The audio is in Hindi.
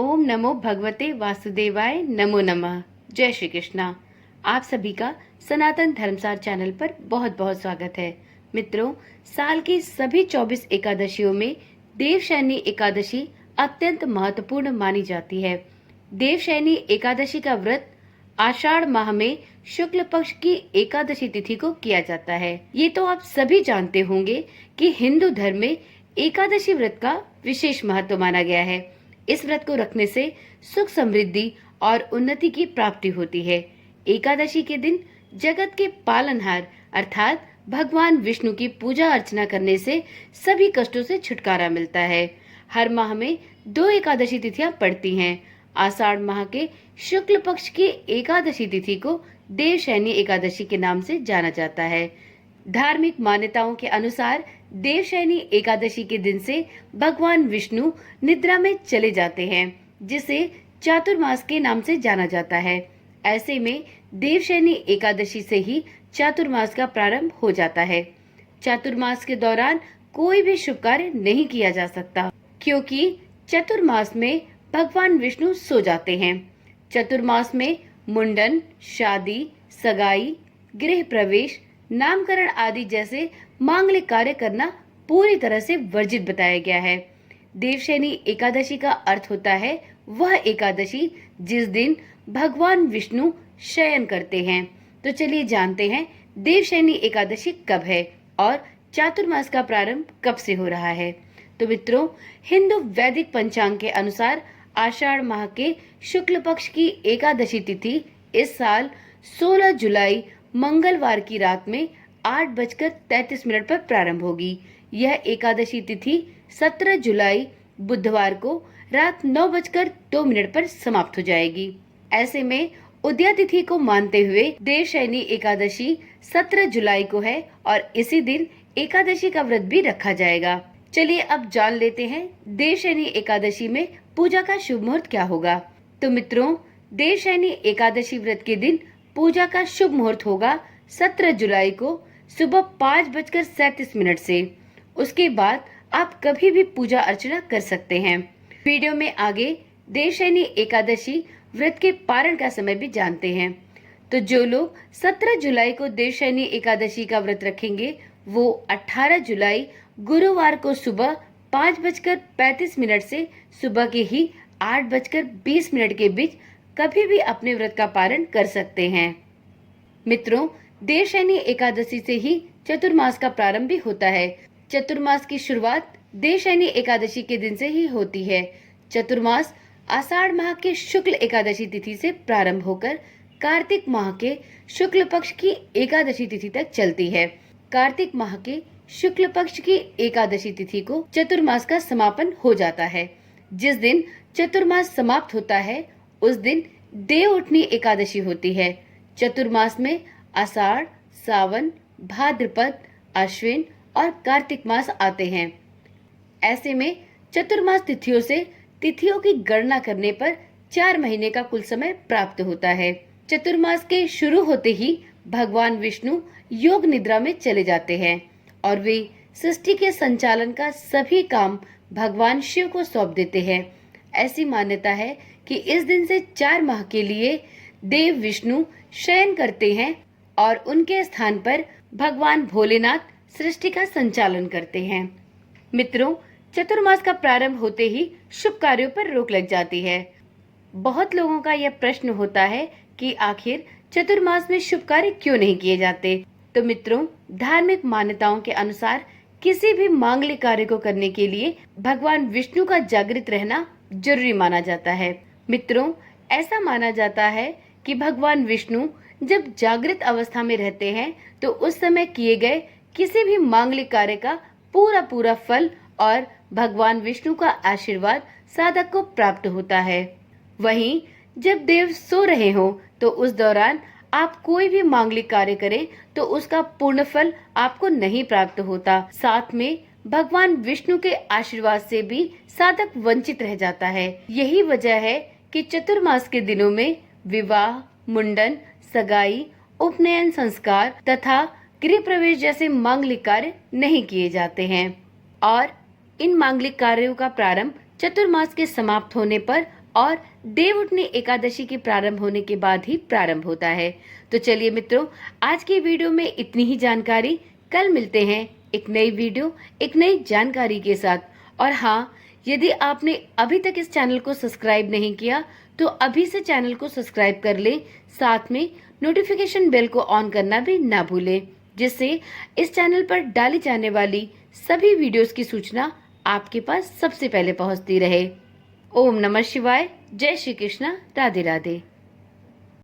ओम नमो भगवते वासुदेवाय नमो नमः। जय श्री कृष्णा। आप सभी का सनातन धर्मसार चैनल पर बहुत बहुत स्वागत है। मित्रों, साल की सभी 24 एकादशियों में देवशयनी एकादशी अत्यंत महत्वपूर्ण मानी जाती है। देवशयनी एकादशी का व्रत आषाढ़ माह में शुक्ल पक्ष की एकादशी तिथि को किया जाता है। ये तो आप सभी जानते होंगे कि हिंदू धर्म में एकादशी व्रत का विशेष महत्व माना गया है। इस व्रत को रखने से सुख समृद्धि और उन्नति की प्राप्ति होती है। एकादशी के दिन जगत के पालनहार अर्थात भगवान विष्णु की पूजा अर्चना करने से सभी कष्टों से छुटकारा मिलता है। हर माह में 2 एकादशी तिथियां पड़ती हैं। आषाढ़ माह के शुक्ल पक्ष की एकादशी तिथि को देवशयनी एकादशी के नाम से जाना जाता है। धार्मिक मान्यताओं के अनुसार देवशयनी एकादशी के दिन से भगवान विष्णु निद्रा में चले जाते हैं, जिसे चातुर्मास के नाम से जाना जाता है। ऐसे में देवशयनी एकादशी से ही चातुर्मास का प्रारंभ हो जाता है। चातुर्मास के दौरान कोई भी शुभ कार्य नहीं किया जा सकता, क्योंकि चतुर्मास में भगवान विष्णु सो जाते हैं। चतुर्मास में मुंडन, शादी, सगाई, गृह प्रवेश, नामकरण आदि जैसे मांगलिक कार्य करना पूरी तरह से वर्जित बताया गया है। देवशयनी एकादशी का अर्थ होता है वह एकादशी जिस दिन भगवान विष्णु शयन करते हैं। तो चलिए जानते हैं देवशयनी एकादशी कब है और चातुर्मास का प्रारंभ कब से हो रहा है। तो मित्रों, हिंदू वैदिक पंचांग के अनुसार आषाढ़ माह के शुक्ल पक्ष की एकादशी तिथि इस साल 16 जुलाई मंगलवार की रात में 8:33 पर प्रारंभ होगी। यह एकादशी तिथि 17 जुलाई बुधवार को रात 9:02 पर समाप्त हो जाएगी। ऐसे में उदया तिथि को मानते हुए देवशयनी एकादशी 17 जुलाई को है और इसी दिन एकादशी का व्रत भी रखा जाएगा। चलिए अब जान लेते हैं देवशयनी एकादशी में पूजा का शुभ मुहूर्त क्या होगा। तो मित्रों, देवशयनी एकादशी व्रत के दिन पूजा का शुभ मुहूर्त होगा 17 जुलाई को सुबह 5:37 से। उसके बाद आप कभी भी पूजा अर्चना कर सकते हैं। वीडियो में आगे देवशयनी एकादशी व्रत के पारण का समय भी जानते हैं। तो जो लोग 17 जुलाई को देवशयनी एकादशी का व्रत रखेंगे वो 18 जुलाई गुरुवार को सुबह 5:35 से सुबह के ही 8:20 के बीच कभी भी अपने व्रत का पारण कर सकते हैं। मित्रों, देवशयनी एकादशी से ही चतुर्मास का प्रारंभ भी होता है। चतुर्मास की शुरुआत देवशयनी एकादशी के दिन से ही होती है। चतुर्मास आषाढ़ माह के शुक्ल एकादशी तिथि से प्रारंभ होकर कार्तिक माह के शुक्ल पक्ष की एकादशी तिथि तक चलती है। कार्तिक माह के शुक्ल पक्ष की एकादशी तिथि को चतुर्मास का समापन हो जाता है। जिस दिन चतुर्मास समाप्त होता है उस दिन देवउठनी एकादशी होती है। चतुर्मास में आषाढ़, सावन, भाद्रपद, अश्विन और कार्तिक मास आते हैं। ऐसे में चतुर्मास तिथियों से तिथियों की गणना करने पर 4 महीने का कुल समय प्राप्त होता है। चतुर्मास के शुरू होते ही भगवान विष्णु योग निद्रा में चले जाते हैं और वे सृष्टि के संचालन का सभी काम भगवान शिव को सौंप देते हैं। ऐसी मान्यता है कि इस दिन से 4 माह के लिए देव विष्णु शयन करते हैं और उनके स्थान पर भगवान भोलेनाथ सृष्टि का संचालन करते हैं। मित्रों, चतुर्मास का प्रारंभ होते ही शुभ कार्यों पर रोक लग जाती है। बहुत लोगों का यह प्रश्न होता है कि आखिर चतुर्मास में शुभ कार्य क्यों नहीं किए जाते। तो मित्रों, धार्मिक मान्यताओं के अनुसार किसी भी मांगलिक कार्य को करने के लिए भगवान विष्णु का जागृत रहना जरूरी माना जाता है। मित्रों, ऐसा माना जाता है कि भगवान विष्णु जब जागृत अवस्था में रहते हैं तो उस समय किए गए किसी भी मांगलिक कार्य का पूरा फल और भगवान विष्णु का आशीर्वाद साधक को प्राप्त होता है। वहीं जब देव सो रहे हो तो उस दौरान आप कोई भी मांगलिक कार्य करें तो उसका पूर्ण फल आपको नहीं प्राप्त होता। साथ में भगवान विष्णु के आशीर्वाद से भी साधक वंचित रह जाता है। यही वजह है कि चतुर्मास के दिनों में विवाह, मुंडन, सगाई, उपनयन संस्कार तथा गृह प्रवेश जैसे मांगलिक कार्य नहीं किए जाते हैं और इन मांगलिक कार्यों का प्रारंभ चतुर्मास के समाप्त होने पर और देव उठनी एकादशी के प्रारंभ होने के बाद ही प्रारंभ होता है। तो चलिए मित्रों, आज की वीडियो में इतनी ही जानकारी। कल मिलते हैं एक नई वीडियो, एक नई जानकारी के साथ। और हाँ, यदि आपने अभी तक इस चैनल को सब्सक्राइब नहीं किया तो अभी से चैनल को सब्सक्राइब कर लें, साथ में नोटिफिकेशन बेल को ऑन करना भी ना भूलें, जिससे इस चैनल पर डाली जाने वाली सभी वीडियोस की सूचना आपके पास सबसे पहले पहुंचती रहे। ओम नमः शिवाय। जय श्री कृष्णा। राधे राधे।